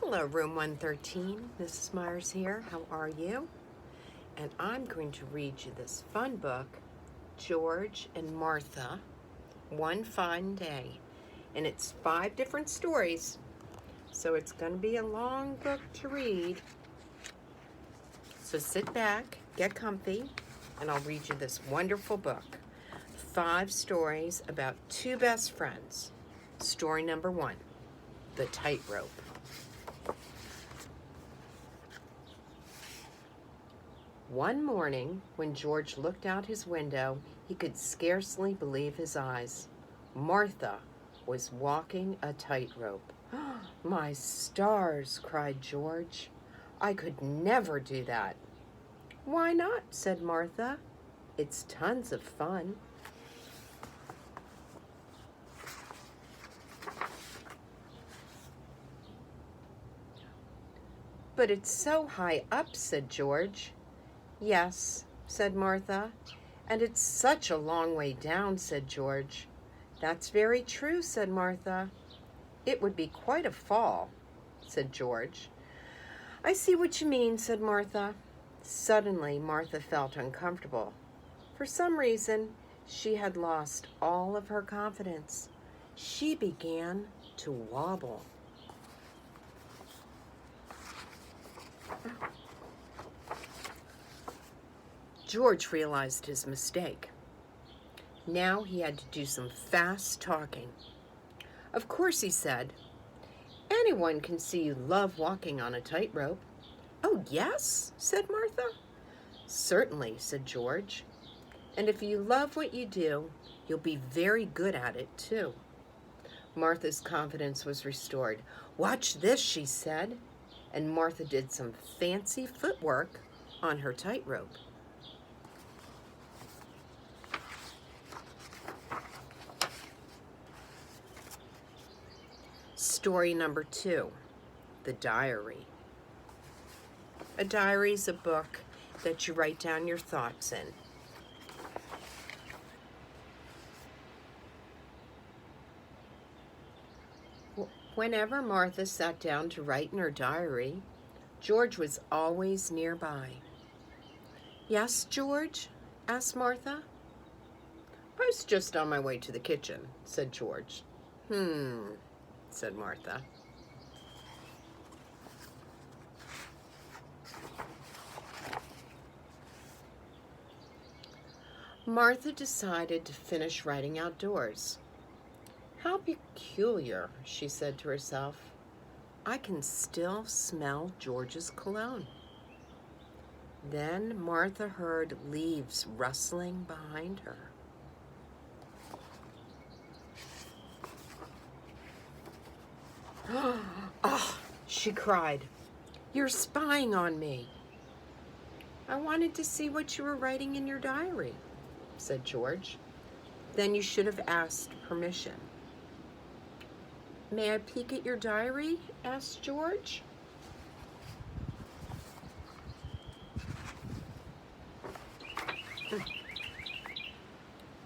Hello, Room 113. Mrs. Myers here. How are you? And I'm going to read you this fun book, George and Martha, One Fine Day. And it's 5 different stories, so it's going to be a long book to read. So sit back, get comfy, and I'll read you this wonderful book. 5 stories about 2 best friends. Story number 1, The Tightrope. One morning, when George looked out his window, he could scarcely believe his eyes. Martha was walking a tightrope. "My stars," cried George. "I could never do that." "Why not?" said Martha. "It's tons of fun." "But it's so high up," said George. "Yes," said Martha. "And it's such a long way down," said George. "That's very true," said Martha. "It would be quite a fall," said George. "I see what you mean," said Martha. Suddenly, Martha felt uncomfortable. For some reason, she had lost all of her confidence. She began to wobble. George realized his mistake. Now he had to do some fast talking. "Of course," he said, "anyone can see you love walking on a tightrope." "Oh, yes?" said Martha. "Certainly," said George. "And if you love what you do, you'll be very good at it, too." Martha's confidence was restored. "Watch this," she said, and Martha did some fancy footwork on her tightrope. Story number 2, The Diary. A diary is a book that you write down your thoughts in. Whenever Martha sat down to write in her diary, George was always nearby. "Yes, George?" asked Martha. "I was just on my way to the kitchen," said George. Said Martha. Martha decided to finish writing outdoors. "How peculiar," she said to herself. "I can still smell George's cologne." Then Martha heard leaves rustling behind her. "Oh," she cried, "you're spying on me." "I wanted to see what you were writing in your diary," said George. "Then you should have asked permission." "May I peek at your diary?" asked George.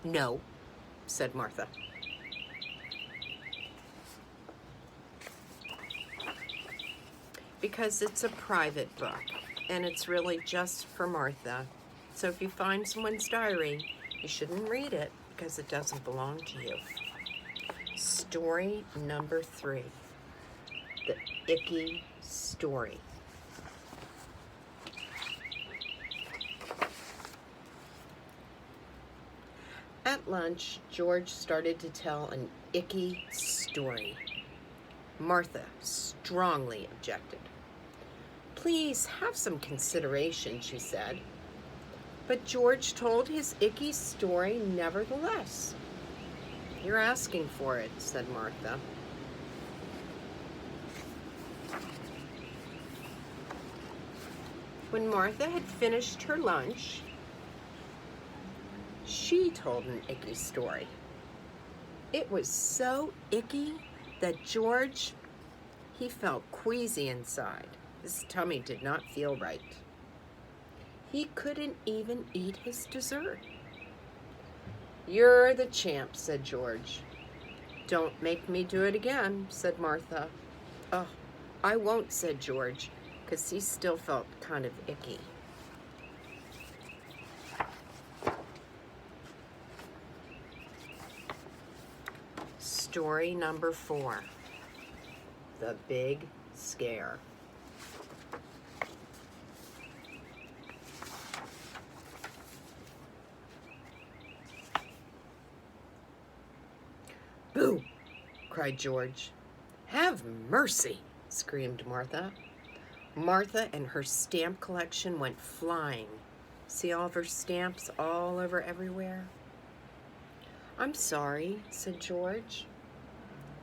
"No," said Martha. "Because it's a private book, and it's really just for Martha. So if you find someone's diary, you shouldn't read it because it doesn't belong to you." Story number 3, The Icky Story. At lunch, George started to tell an icky story. Martha strongly objected. "Please have some consideration," she said. But George told his icky story nevertheless. "You're asking for it," said Martha. When Martha had finished her lunch, she told an icky story. It was so icky that George, he felt queasy inside. His tummy did not feel right. He couldn't even eat his dessert. "You're the champ," said George. "Don't make me do it again," said Martha. "Oh, I won't, said George, because he still felt kind of icky. Story number 4, The Big Scare. Boo! Cried George. Have mercy! Screamed Martha. Martha and her stamp collection went flying. See all of her stamps all over everywhere? I'm sorry, said George.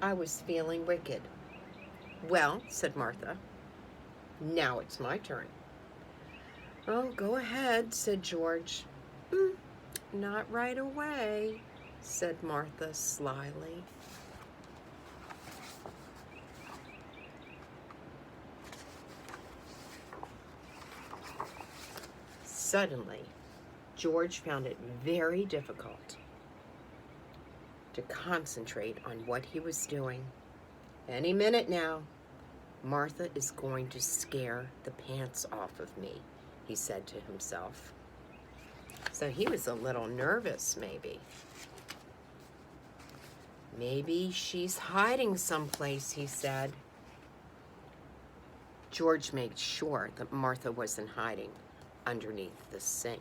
I was feeling wicked. Well, said Martha, now it's my turn. Oh, go ahead, said George. Not right away, said Martha slyly. Suddenly, George found it very difficult to concentrate on what he was doing. Any minute now, Martha is going to scare the pants off of me, he said to himself. So he was a little nervous, maybe. Maybe she's hiding someplace, he said. George made sure that Martha wasn't hiding underneath the sink.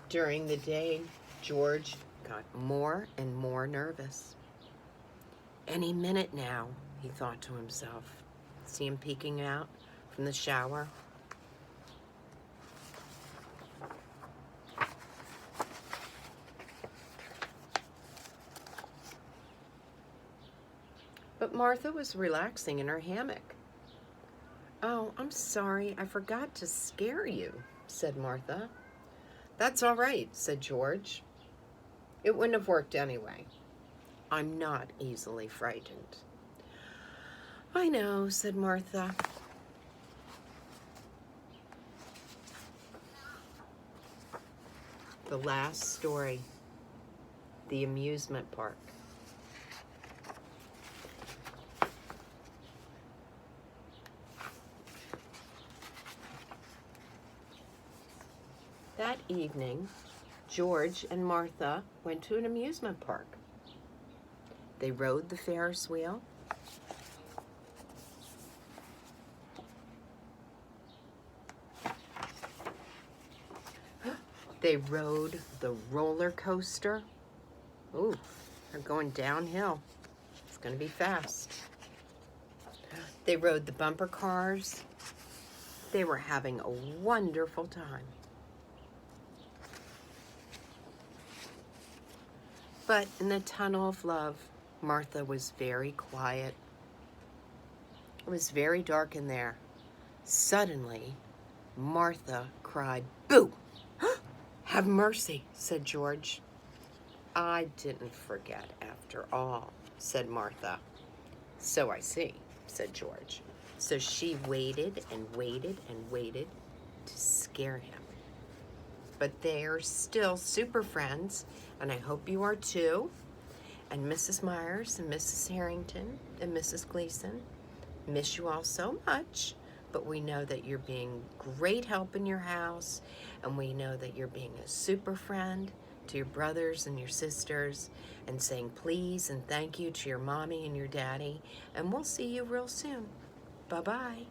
During the day, George got more and more nervous. Any minute now, he thought to himself. See him peeking out from the shower? But Martha was relaxing in her hammock. Oh, I'm sorry, I forgot to scare you, said Martha. That's all right, said George. It wouldn't have worked anyway. I'm not easily frightened. I know, said Martha. The last story, The Amusement Park. That evening, George and Martha went to an amusement park. They rode the Ferris wheel. They rode the roller coaster. Ooh, they're going downhill. It's going to be fast. They rode the bumper cars. They were having a wonderful time. But in the tunnel of love, Martha was very quiet. It was very dark in there. Suddenly, Martha cried, "Boo! Have mercy," said George. I didn't forget after all, said Martha. So I see, said George. So she waited and waited and waited to scare him. But they're still super friends, and I hope you are too. And Mrs. Myers and Mrs. Harrington and Mrs. Gleason miss you all so much, but we know that you're being great help in your house, and we know that you're being a super friend to your brothers and your sisters, and saying please and thank you to your mommy and your daddy, and we'll see you real soon. Bye-bye.